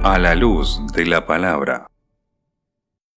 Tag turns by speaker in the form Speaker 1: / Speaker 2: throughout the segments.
Speaker 1: A la luz de la palabra.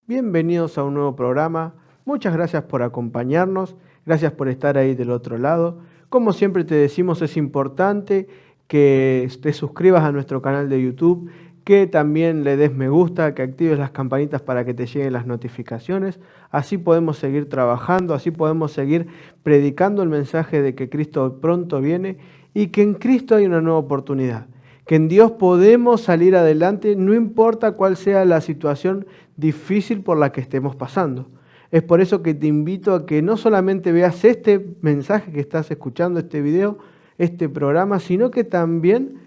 Speaker 2: Bienvenidos a un nuevo programa. Muchas gracias por acompañarnos. Gracias por estar ahí del otro lado. Como siempre te decimos, es importante que te suscribas a nuestro canal de YouTube, que también le des me gusta, que actives las campanitas para que te lleguen las notificaciones. Así podemos seguir trabajando, así podemos seguir predicando el mensaje de que Cristo pronto viene y que en Cristo hay una nueva oportunidad. Que en Dios podemos salir adelante, no importa cuál sea la situación difícil por la que estemos pasando. Es por eso que te invito a que no solamente veas este mensaje que estás escuchando, este video, este programa, sino que también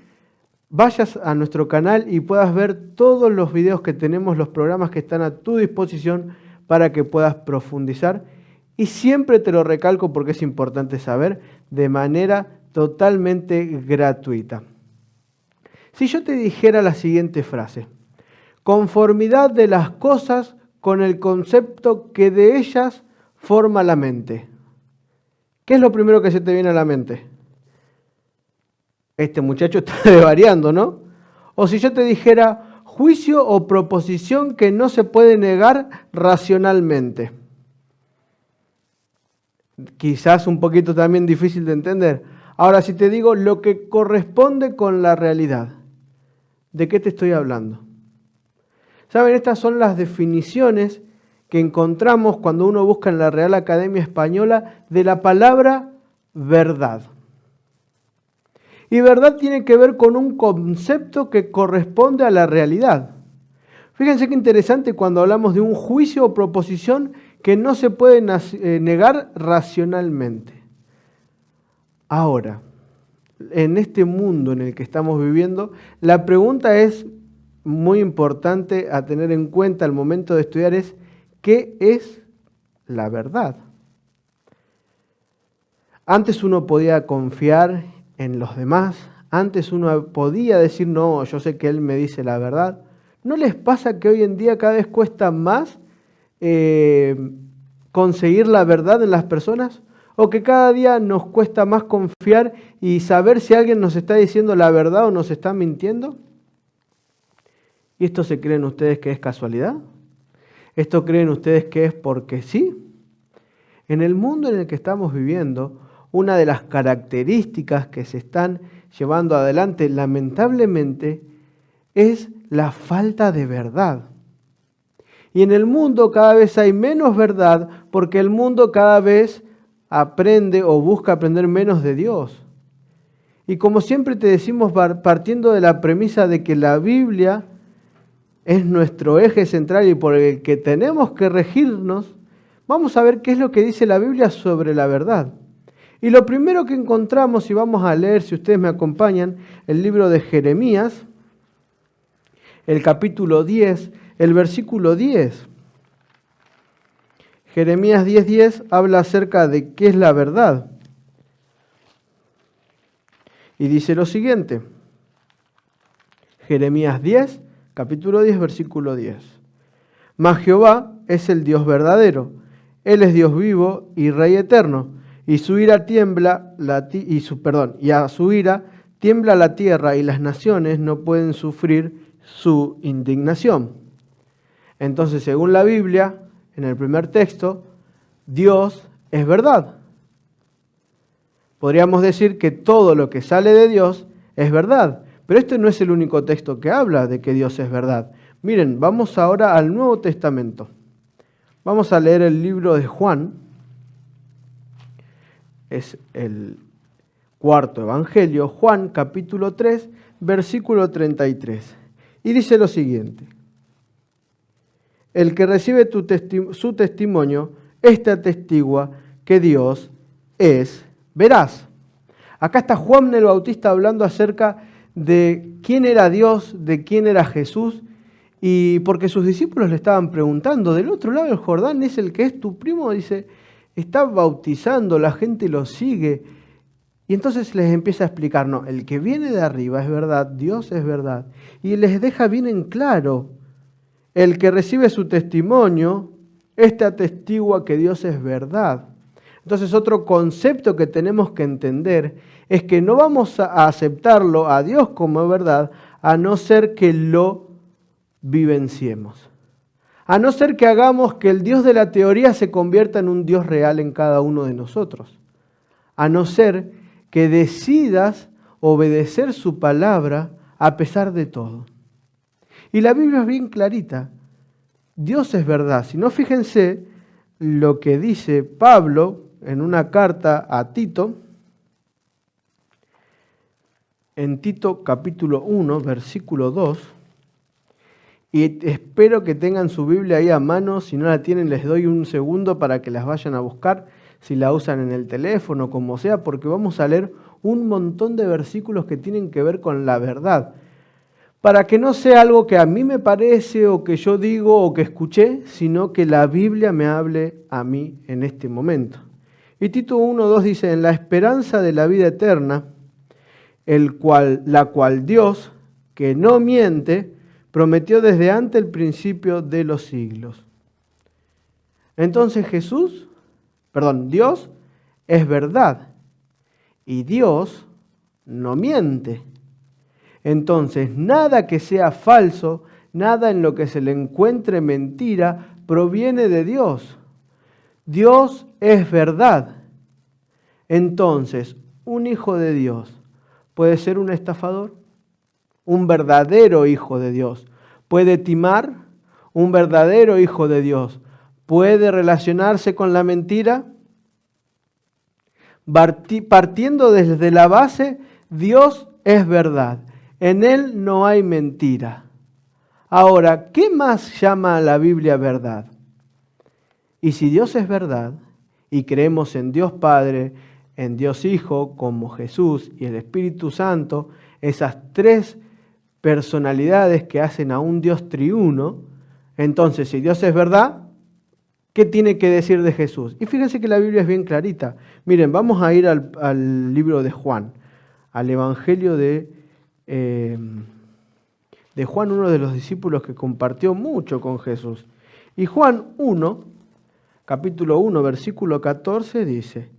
Speaker 2: vayas a nuestro canal y puedas ver todos los videos que tenemos, los programas que están a tu disposición para que puedas profundizar. Y siempre te lo recalco porque es importante saber, de manera totalmente gratuita. Si yo te dijera la siguiente frase: conformidad de las cosas con el concepto que de ellas forma la mente. ¿Qué es lo primero que se te viene a la mente? Este muchacho está desvariando, ¿no? O si yo te dijera juicio o proposición que no se puede negar racionalmente. Quizás un poquito también difícil de entender. Ahora, si te digo lo que corresponde con la realidad, ¿de qué te estoy hablando? ¿Saben? Estas son las definiciones que encontramos cuando uno busca en la Real Academia Española de la palabra verdad. Y verdad tiene que ver con un concepto que corresponde a la realidad. Fíjense qué interesante cuando hablamos de un juicio o proposición que no se puede negar racionalmente. Ahora, en este mundo en el que estamos viviendo, la pregunta es muy importante a tener en cuenta al momento de estudiar es: ¿qué es la verdad? Antes uno podía confiar en los demás, antes uno podía decir, no, yo sé que él me dice la verdad. ¿No les pasa que hoy en día cada vez cuesta más conseguir la verdad en las personas? ¿O que cada día nos cuesta más confiar y saber si alguien nos está diciendo la verdad o nos está mintiendo? ¿Y esto se creen ustedes que es casualidad? ¿Esto creen ustedes que es porque sí? En el mundo en el que estamos viviendo, una de las características que se están llevando adelante, lamentablemente, es la falta de verdad. Y en el mundo cada vez hay menos verdad porque el mundo cada vez aprende o busca aprender menos de Dios. Y como siempre te decimos, partiendo de la premisa de que la Biblia es nuestro eje central y por el que tenemos que regirnos, vamos a ver qué es lo que dice la Biblia sobre la verdad. Y lo primero que encontramos, y vamos a leer, si ustedes me acompañan, el libro de Jeremías, el capítulo 10, el versículo 10. Jeremías 10:10 habla acerca de qué es la verdad. Y dice lo siguiente. Jeremías 10, capítulo 10, versículo 10. Mas Jehová es el Dios verdadero. Él es Dios vivo y Rey eterno. Y su ira tiembla, y a su ira tiembla la tierra y las naciones no pueden sufrir su indignación. Entonces, según la Biblia, en el primer texto, Dios es verdad. Podríamos decir que todo lo que sale de Dios es verdad, pero este no es el único texto que habla de que Dios es verdad. Miren, vamos ahora al Nuevo Testamento. Vamos a leer el libro de Juan. Es el cuarto evangelio, Juan capítulo 3, versículo 33. Y dice lo siguiente: el que recibe su testimonio, este atestigua que Dios es veraz. Acá está Juan el Bautista hablando acerca de quién era Dios, de quién era Jesús, y porque sus discípulos le estaban preguntando, del otro lado del Jordán es el que es tu primo, dice, está bautizando, la gente lo sigue. Y entonces les empieza a explicar, no, el que viene de arriba es verdad, Dios es verdad. Y les deja bien en claro, el que recibe su testimonio, este atestigua que Dios es verdad. Entonces otro concepto que tenemos que entender es que no vamos a aceptarlo a Dios como verdad, a no ser que lo vivenciemos. A no ser que hagamos que el Dios de la teoría se convierta en un Dios real en cada uno de nosotros. A no ser que decidas obedecer su palabra a pesar de todo. Y la Biblia es bien clarita. Dios es verdad. Si no, fíjense lo que dice Pablo en una carta a Tito, en Tito capítulo 1, versículo 2, y espero que tengan su Biblia ahí a mano. Si no la tienen, les doy un segundo para que las vayan a buscar, si la usan en el teléfono, como sea, porque vamos a leer un montón de versículos que tienen que ver con la verdad. Para que no sea algo que a mí me parece o que yo digo o que escuché, sino que la Biblia me hable a mí en este momento. Y Tito 1:2 dice, en la esperanza de la vida eterna, la cual Dios, que no miente, prometió desde antes el principio de los siglos. Entonces Dios es verdad y Dios no miente. Entonces, nada que sea falso, nada en lo que se le encuentre mentira, proviene de Dios. Dios es verdad. Entonces, un hijo de Dios puede ser un estafador. Un verdadero hijo de Dios puede timar. Un verdadero hijo de Dios puede relacionarse con la mentira. Partiendo desde la base, Dios es verdad. En Él no hay mentira. Ahora, ¿qué más llama a la Biblia verdad? Y si Dios es verdad, y creemos en Dios Padre, en Dios Hijo, como Jesús y el Espíritu Santo, esas tres personalidades que hacen a un Dios triuno, entonces si Dios es verdad, ¿qué tiene que decir de Jesús? Y fíjense que la Biblia es bien clarita. Miren, vamos a ir al libro de Juan, al Evangelio de Juan, uno de los discípulos que compartió mucho con Jesús. Y Juan 1, capítulo 1, versículo 14 dice,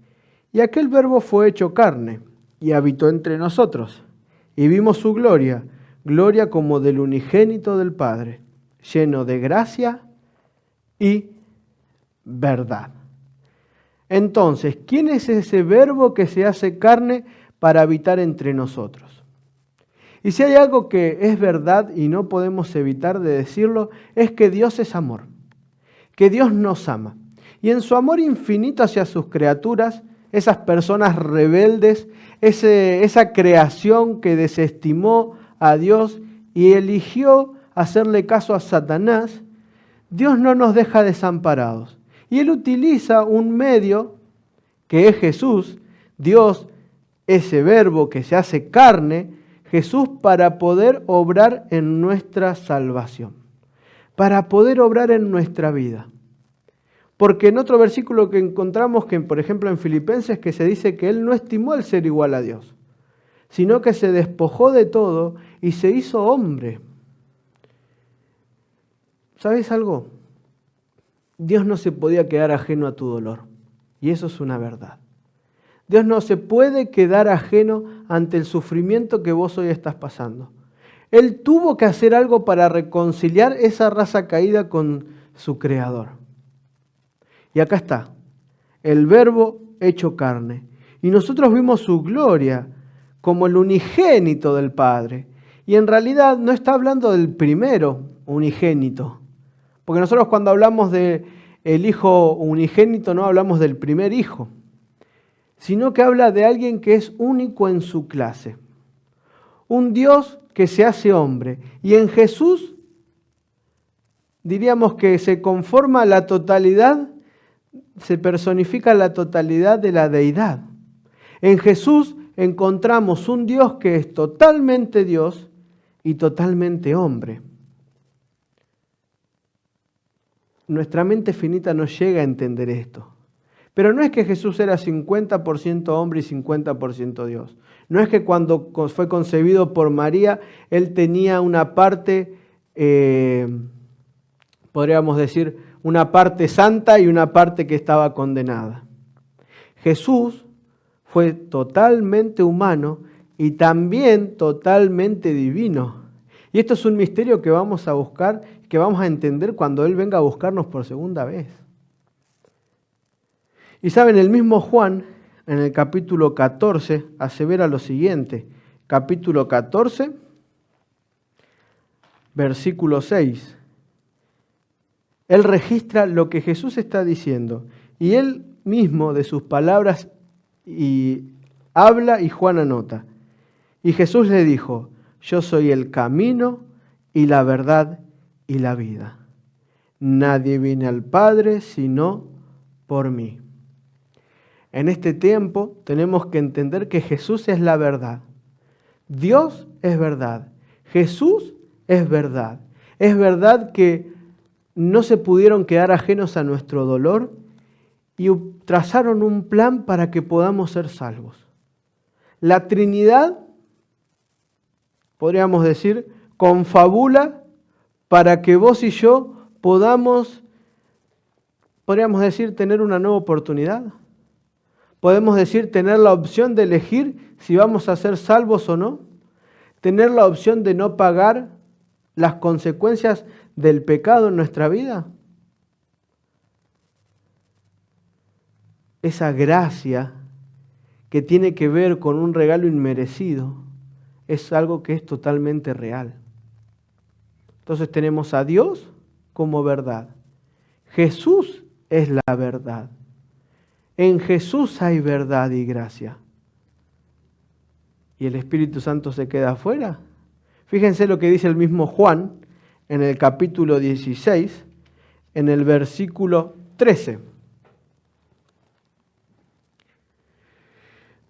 Speaker 2: y aquel verbo fue hecho carne y habitó entre nosotros, y vimos su gloria, gloria como del unigénito del Padre, lleno de gracia y verdad. Entonces, ¿quién es ese verbo que se hace carne para habitar entre nosotros? Y si hay algo que es verdad y no podemos evitar de decirlo, es que Dios es amor, que Dios nos ama. Y en su amor infinito hacia sus criaturas, esas personas rebeldes, esa creación que desestimó a Dios y eligió hacerle caso a Satanás, Dios no nos deja desamparados. Y Él utiliza un medio que es Jesús, Dios, ese verbo que se hace carne, Jesús, para poder obrar en nuestra salvación, para poder obrar en nuestra vida. Porque en otro versículo que encontramos, que por ejemplo en Filipenses, que se dice que Él no estimó el ser igual a Dios, sino que se despojó de todo y se hizo hombre. ¿Sabes algo? Dios no se podía quedar ajeno a tu dolor, y eso es una verdad. Dios no se puede quedar ajeno ante el sufrimiento que vos hoy estás pasando. Él tuvo que hacer algo para reconciliar esa raza caída con su Creador. Y acá está, el verbo hecho carne. Y nosotros vimos su gloria como el unigénito del Padre. Y en realidad no está hablando del primero unigénito. Porque nosotros cuando hablamos del Hijo unigénito no hablamos del primer hijo, sino que habla de alguien que es único en su clase. Un Dios que se hace hombre. Y en Jesús diríamos que se conforma la totalidad, se personifica la totalidad de la deidad. En Jesús encontramos un Dios que es totalmente Dios y totalmente hombre. Nuestra mente finita no llega a entender esto. Pero no es que Jesús era 50% hombre y 50% Dios. No es que cuando fue concebido por María, Él tenía una parte, podríamos decir, una parte santa y una parte que estaba condenada. Jesús fue totalmente humano y también totalmente divino. Y esto es un misterio que vamos a buscar, que vamos a entender cuando Él venga a buscarnos por segunda vez. Y saben, el mismo Juan, en el capítulo 14, asevera lo siguiente. Capítulo 14, versículo 6. Él registra lo que Jesús está diciendo. Y Él mismo de sus palabras y habla y Juan anota. Y Jesús le dijo, yo soy el camino y la verdad y la vida. Nadie viene al Padre sino por mí. En este tiempo tenemos que entender que Jesús es la verdad. Dios es verdad. Jesús es verdad. Es verdad que no se pudieron quedar ajenos a nuestro dolor y trazaron un plan para que podamos ser salvos. La Trinidad, podríamos decir, confabula para que vos y yo podamos, podríamos decir, tener una nueva oportunidad. Podemos decir, tener la opción de elegir si vamos a ser salvos o no. Tener la opción de no pagar las consecuencias del pecado en nuestra vida. Esa gracia que tiene que ver con un regalo inmerecido es algo que es totalmente real. Entonces tenemos a Dios como verdad. Jesús es la verdad. En Jesús hay verdad y gracia. ¿Y el Espíritu Santo se queda afuera? Fíjense lo que dice el mismo Juan en el capítulo 16, en el versículo 13.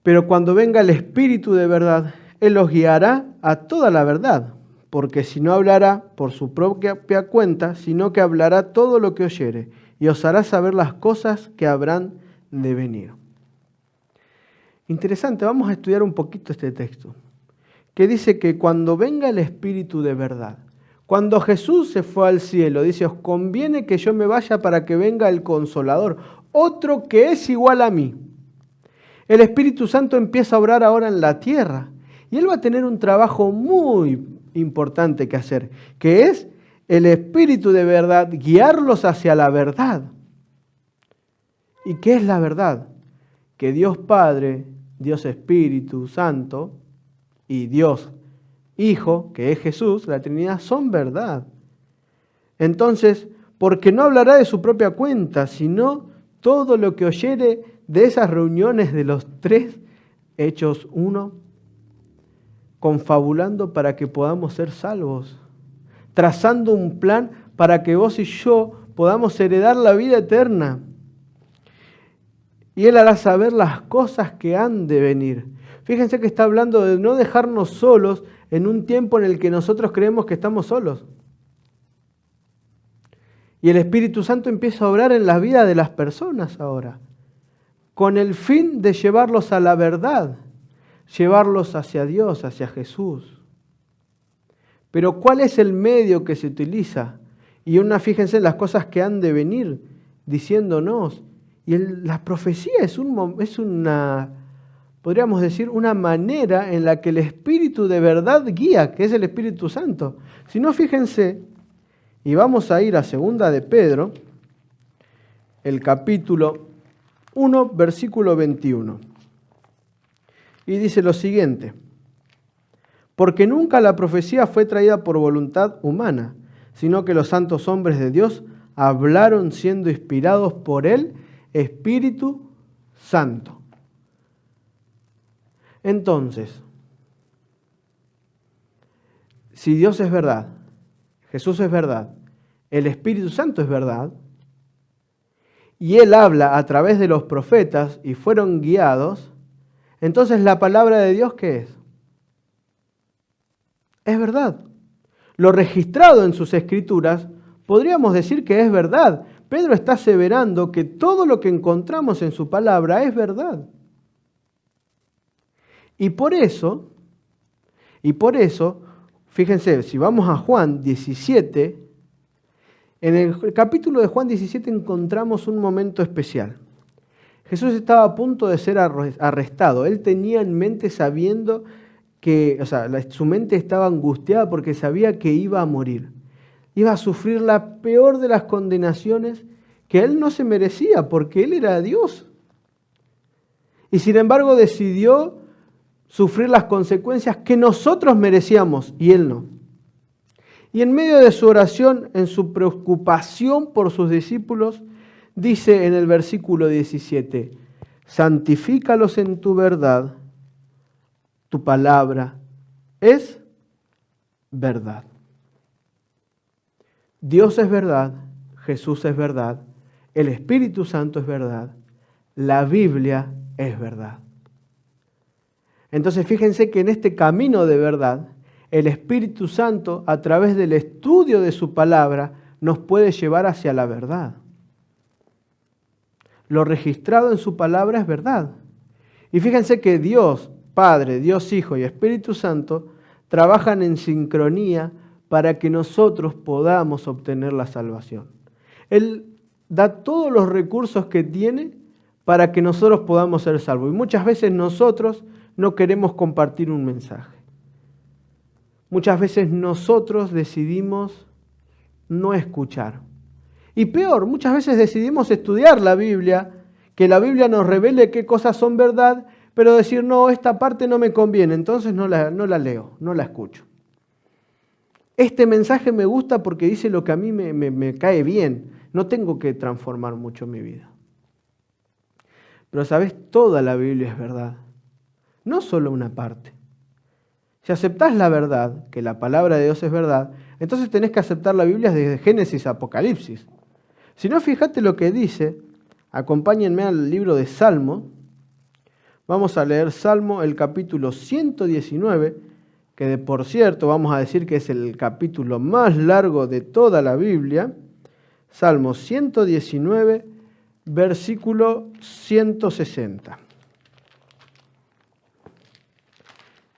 Speaker 2: Pero cuando venga el Espíritu de verdad, Él los guiará a toda la verdad, porque si no hablará por su propia cuenta, sino que hablará todo lo que oyere, y os hará saber las cosas que habrán de venir. Interesante, vamos a estudiar un poquito este texto, que dice que cuando venga el Espíritu de verdad, cuando Jesús se fue al cielo, dice, os conviene que yo me vaya para que venga el Consolador, otro que es igual a mí. El Espíritu Santo empieza a obrar ahora en la tierra y Él va a tener un trabajo muy importante que hacer, que es el Espíritu de verdad, guiarlos hacia la verdad. ¿Y qué es la verdad? Que Dios Padre, Dios Espíritu Santo y Dios Hijo, que es Jesús, la Trinidad, son verdad. Entonces, porque no hablará de su propia cuenta, sino todo lo que oyere de esas reuniones de los tres, hechos uno, confabulando para que podamos ser salvos, trazando un plan para que vos y yo podamos heredar la vida eterna. Y Él hará saber las cosas que han de venir. Fíjense que está hablando de no dejarnos solos en un tiempo en el que nosotros creemos que estamos solos. Y el Espíritu Santo empieza a obrar en la vida de las personas ahora, con el fin de llevarlos a la verdad, llevarlos hacia Dios, hacia Jesús. Pero ¿cuál es el medio que se utiliza? Y fíjense en las cosas que han de venir, diciéndonos. Y la profecía es una, podríamos decir, una manera en la que el Espíritu de verdad guía, que es el Espíritu Santo. Si no, fíjense, y vamos a ir a 2 de Pedro, el capítulo 1, versículo 21. Y dice lo siguiente, porque nunca la profecía fue traída por voluntad humana, sino que los santos hombres de Dios hablaron siendo inspirados por el Espíritu Santo. Entonces, si Dios es verdad, Jesús es verdad, el Espíritu Santo es verdad, y Él habla a través de los profetas y fueron guiados, entonces la palabra de Dios, ¿qué es? Es verdad. Lo registrado en sus escrituras, podríamos decir que es verdad. Pedro está aseverando que todo lo que encontramos en su palabra es verdad. Y por eso, fíjense, si vamos a Juan 17, en el capítulo de Juan 17 encontramos un momento especial. Jesús estaba a punto de ser arrestado. Él tenía en mente sabiendo su mente estaba angustiada porque sabía que iba a morir. Iba a sufrir la peor de las condenaciones que él no se merecía porque él era Dios. Y sin embargo decidió sufrir las consecuencias que nosotros merecíamos y él no. Y en medio de su oración, en su preocupación por sus discípulos, dice en el versículo 17, santifícalos en tu verdad, tu palabra es verdad. Dios es verdad, Jesús es verdad, el Espíritu Santo es verdad, la Biblia es verdad. Entonces fíjense que en este camino de verdad, el Espíritu Santo, a través del estudio de su palabra, nos puede llevar hacia la verdad. Lo registrado en su palabra es verdad. Y fíjense que Dios Padre, Dios Hijo y Espíritu Santo trabajan en sincronía para que nosotros podamos obtener la salvación. Él da todos los recursos que tiene para que nosotros podamos ser salvos. Y muchas veces nosotros no queremos compartir un mensaje. Muchas veces nosotros decidimos no escuchar. Y peor, muchas veces decidimos estudiar la Biblia, que la Biblia nos revele qué cosas son verdad, pero decir, no, esta parte no me conviene, entonces no la leo, no la escucho. Este mensaje me gusta porque dice lo que a mí me cae bien, no tengo que transformar mucho mi vida. Pero sabes, toda la Biblia es verdad, no solo una parte. Si aceptás la verdad, que la palabra de Dios es verdad, entonces tenés que aceptar la Biblia desde Génesis a Apocalipsis. Si no, fíjate lo que dice, acompáñenme al libro de Salmo. Vamos a leer Salmo, el capítulo 119, que por cierto vamos a decir que es el capítulo más largo de toda la Biblia. Salmo 119, versículo 160.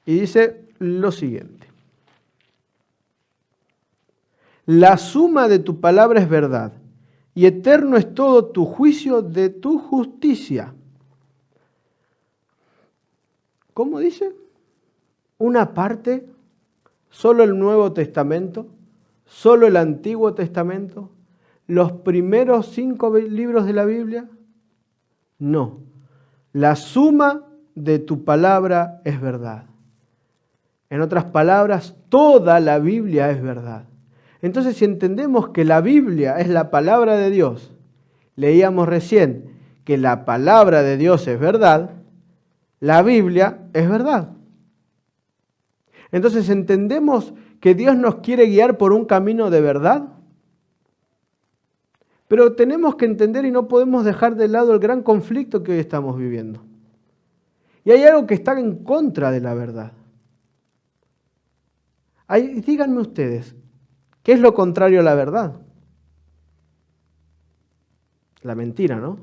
Speaker 2: Y dice lo siguiente. La suma de tu palabra es verdad, y eterno es todo tu juicio de tu justicia. ¿Cómo dice? Una parte, solo el Nuevo Testamento, solo el Antiguo Testamento, los primeros 5 libros de la Biblia. No, la suma de tu palabra es verdad. En otras palabras, toda la Biblia es verdad. Entonces, si entendemos que la Biblia es la palabra de Dios, leíamos recién que la palabra de Dios es verdad, la Biblia es verdad. Entonces, ¿entendemos que Dios nos quiere guiar por un camino de verdad? Pero tenemos que entender y no podemos dejar de lado el gran conflicto que hoy estamos viviendo. Y hay algo que está en contra de la verdad. Díganme ustedes, ¿qué es lo contrario a la verdad? La mentira, ¿no?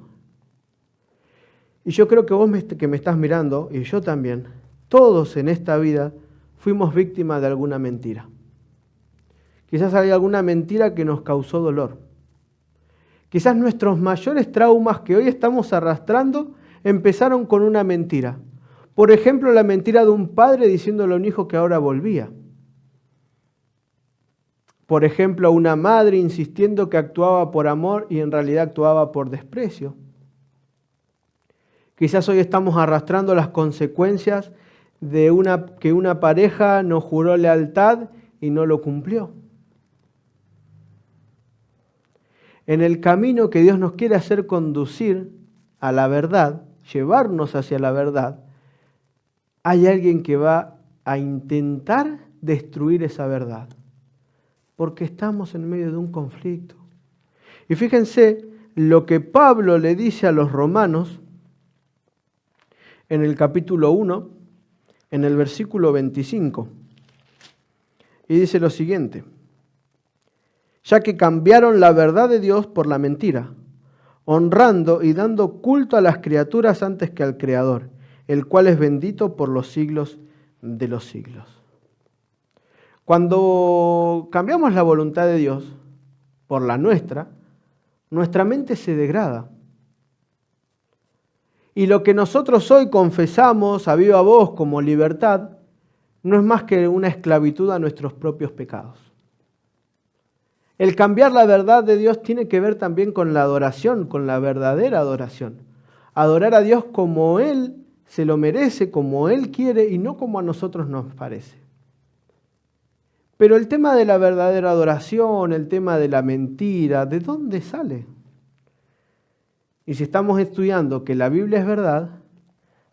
Speaker 2: Y yo creo que vos que me estás mirando, y yo también, todos en esta vida fuimos víctimas de alguna mentira. Quizás hay alguna mentira que nos causó dolor. Quizás nuestros mayores traumas que hoy estamos arrastrando empezaron con una mentira. Por ejemplo, la mentira de un padre diciéndole a un hijo que ahora volvía. Por ejemplo, una madre insistiendo que actuaba por amor y en realidad actuaba por desprecio. Quizás hoy estamos arrastrando las consecuencias de que una pareja nos juró lealtad y no lo cumplió. En el camino que Dios nos quiere hacer conducir a la verdad, llevarnos hacia la verdad, hay alguien que va a intentar destruir esa verdad. Porque estamos en medio de un conflicto. Y fíjense lo que Pablo le dice a los romanos en el capítulo 1, en el versículo 25. Y dice lo siguiente: ya que cambiaron la verdad de Dios por la mentira, honrando y dando culto a las criaturas antes que al Creador, el cual es bendito por los siglos de los siglos. Cuando cambiamos la voluntad de Dios por la nuestra mente se degrada. Y lo que nosotros hoy confesamos a viva voz como libertad, no es más que una esclavitud a nuestros propios pecados. El cambiar la verdad de Dios tiene que ver también con la adoración, con la verdadera adoración. Adorar a Dios como Él se lo merece, como Él quiere y no como a nosotros nos parece. Pero el tema de la verdadera adoración, el tema de la mentira, ¿de dónde sale? Y si estamos estudiando que la Biblia es verdad,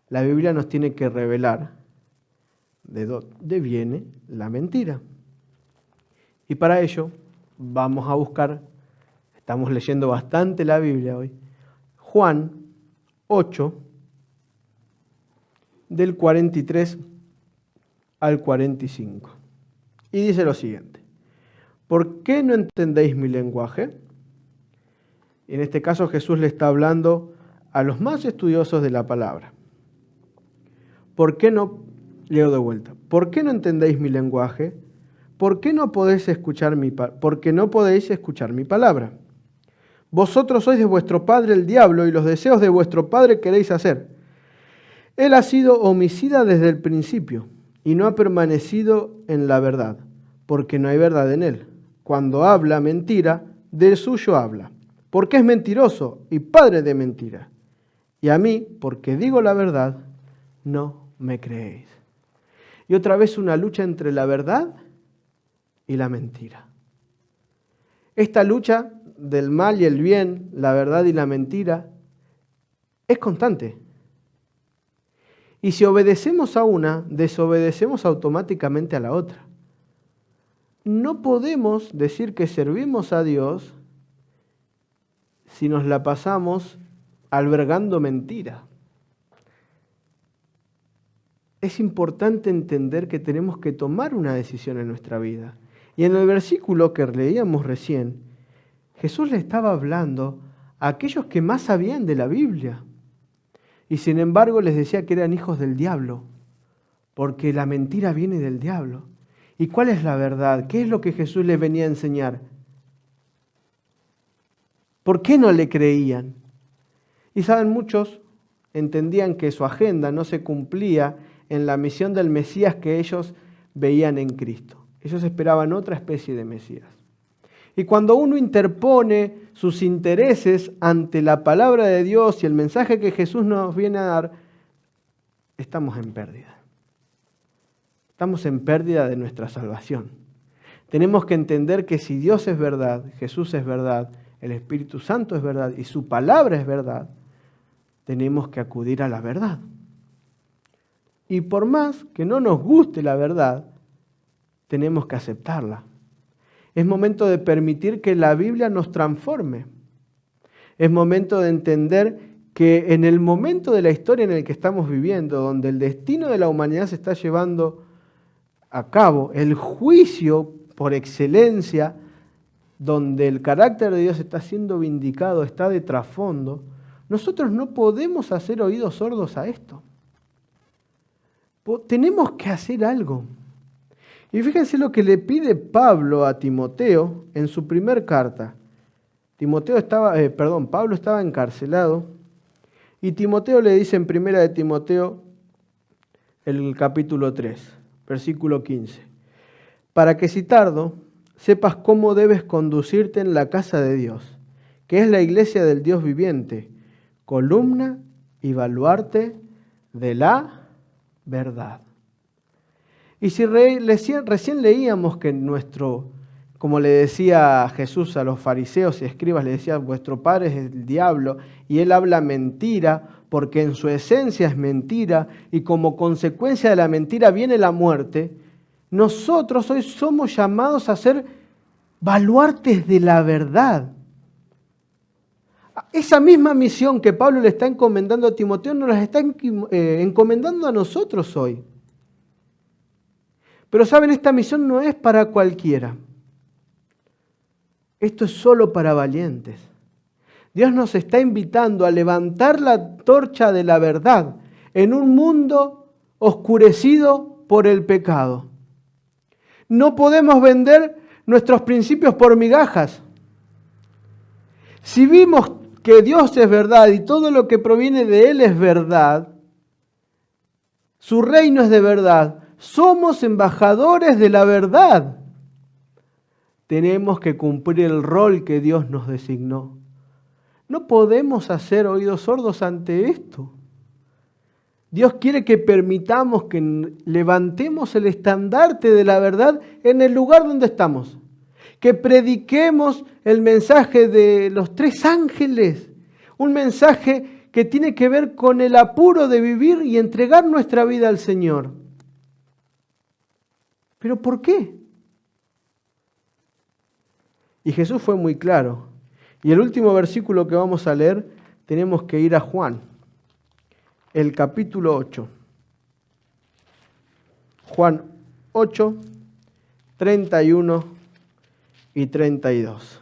Speaker 2: la Biblia nos tiene que revelar de dónde viene la mentira. Y para ello vamos a buscar, estamos leyendo bastante la Biblia hoy, Juan 8, del 43 al 45. Y dice lo siguiente: ¿por qué no entendéis mi lenguaje? En este caso Jesús le está hablando a los más estudiosos de la palabra. ¿Por qué no? Leo de vuelta. ¿Por qué no entendéis mi lenguaje? ¿Por qué no podéis escuchar porque no podéis escuchar mi palabra? Vosotros sois de vuestro padre el diablo y los deseos de vuestro padre queréis hacer. Él ha sido homicida desde el principio y no ha permanecido en la verdad, porque no hay verdad en él. Cuando habla mentira, del suyo habla, porque es mentiroso y padre de mentira. Y a mí, porque digo la verdad, no me creéis. Y otra vez una lucha entre la verdad y la mentira. Esta lucha del mal y el bien, la verdad y la mentira, es constante. Y si obedecemos a una, desobedecemos automáticamente a la otra. No podemos decir que servimos a Dios si nos la pasamos albergando mentira. Es importante entender que tenemos que tomar una decisión en nuestra vida. Y en el versículo que leíamos recién, Jesús le estaba hablando a aquellos que más sabían de la Biblia. Y sin embargo les decía que eran hijos del diablo, porque la mentira viene del diablo. ¿Y cuál es la verdad? ¿Qué es lo que Jesús les venía a enseñar? ¿Por qué no le creían? Y saben, muchos entendían que su agenda no se cumplía en la misión del Mesías que ellos veían en Cristo. Ellos esperaban otra especie de Mesías. Y cuando uno interpone sus intereses ante la palabra de Dios y el mensaje que Jesús nos viene a dar, estamos en pérdida. Estamos en pérdida de nuestra salvación. Tenemos que entender que si Dios es verdad, Jesús es verdad, el Espíritu Santo es verdad y su palabra es verdad, tenemos que acudir a la verdad. Y por más que no nos guste la verdad, tenemos que aceptarla. Es momento de permitir que la Biblia nos transforme. Es momento de entender que en el momento de la historia en el que estamos viviendo, donde el destino de la humanidad se está llevando a cabo, el juicio por excelencia, donde el carácter de Dios está siendo vindicado, está de trasfondo, nosotros no podemos hacer oídos sordos a esto. Tenemos que hacer algo. Y fíjense lo que le pide Pablo a Timoteo en su primer carta. Pablo estaba encarcelado y Timoteo le dice en 1 de Timoteo, el capítulo 3, versículo 15, para que si tardo, sepas cómo debes conducirte en la casa de Dios, que es la iglesia del Dios viviente, columna y baluarte de la verdad. Y si recién leíamos que como le decía Jesús a los fariseos y escribas, le decía, vuestro padre es el diablo, y él habla mentira, porque en su esencia es mentira, y como consecuencia de la mentira viene la muerte, nosotros hoy somos llamados a ser baluartes de la verdad. Esa misma misión que Pablo le está encomendando a Timoteo, nos la está encomendando a nosotros hoy. Pero saben, esta misión no es para cualquiera. Esto es solo para valientes. Dios nos está invitando a levantar la torcha de la verdad en un mundo oscurecido por el pecado. No podemos vender nuestros principios por migajas. Si vimos que Dios es verdad y todo lo que proviene de Él es verdad, su reino es de verdad, Somos embajadores de la verdad. Tenemos que cumplir el rol que Dios nos designó. No podemos hacer oídos sordos ante esto. Dios quiere que permitamos que levantemos el estandarte de la verdad en el lugar donde estamos. Que prediquemos el mensaje de los 3 ángeles. Un mensaje que tiene que ver con el apuro de vivir y entregar nuestra vida al Señor. ¿Pero por qué? Y Jesús fue muy claro. Y el último versículo que vamos a leer, tenemos que ir a Juan, el capítulo 8. Juan 8, 31 y 32.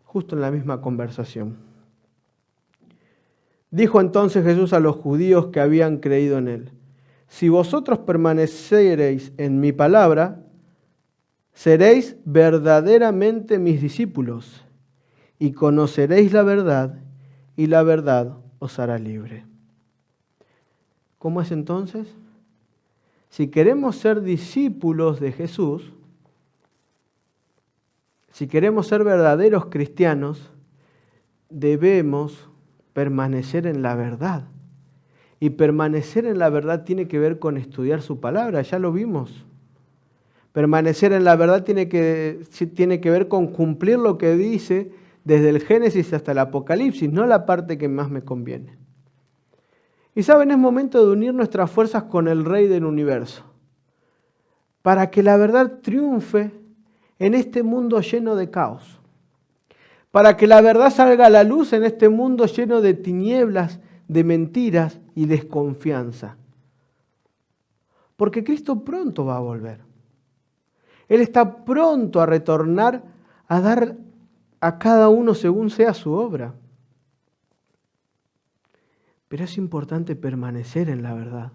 Speaker 2: Justo en la misma conversación. Dijo entonces Jesús a los judíos que habían creído en él: si vosotros permanecereis en mi palabra, seréis verdaderamente mis discípulos y conoceréis la verdad, y la verdad os hará libre. ¿Cómo es entonces? Si queremos ser discípulos de Jesús, si queremos ser verdaderos cristianos, debemos permanecer en la verdad. Y permanecer en la verdad tiene que ver con estudiar su palabra, ya lo vimos. Permanecer en la verdad tiene que ver con cumplir lo que dice desde el Génesis hasta el Apocalipsis, no la parte que más me conviene. Y saben, es momento de unir nuestras fuerzas con el Rey del universo, para que la verdad triunfe en este mundo lleno de caos, para que la verdad salga a la luz en este mundo lleno de tinieblas, de mentiras y desconfianza. Porque Cristo pronto va a volver. Él está pronto a retornar a dar a cada uno según sea su obra. Pero es importante permanecer en la verdad.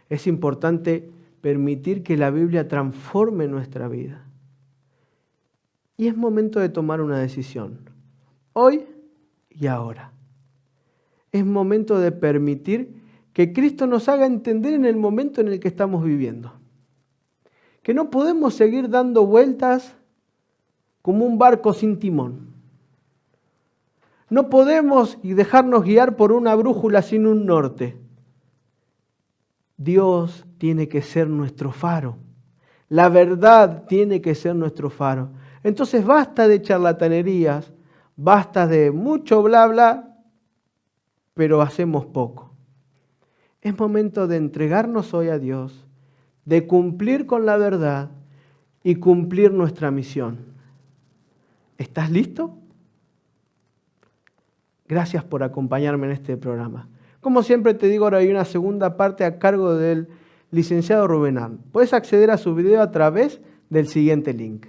Speaker 2: Es importante permitir que la Biblia transforme nuestra vida. Y es momento de tomar una decisión, hoy y ahora. Es momento de permitir que Cristo nos haga entender en el momento en el que estamos viviendo. Que no podemos seguir dando vueltas como un barco sin timón. No podemos dejarnos guiar por una brújula sin un norte. Dios tiene que ser nuestro faro. La verdad tiene que ser nuestro faro. Entonces basta de charlatanerías, basta de mucho bla bla, pero hacemos poco. Es momento de entregarnos hoy a Dios, de cumplir con la verdad y cumplir nuestra misión. ¿Estás listo? Gracias por acompañarme en este programa. Como siempre te digo, ahora hay una segunda parte a cargo del licenciado Rubén Arn. Puedes acceder a su video a través del siguiente link.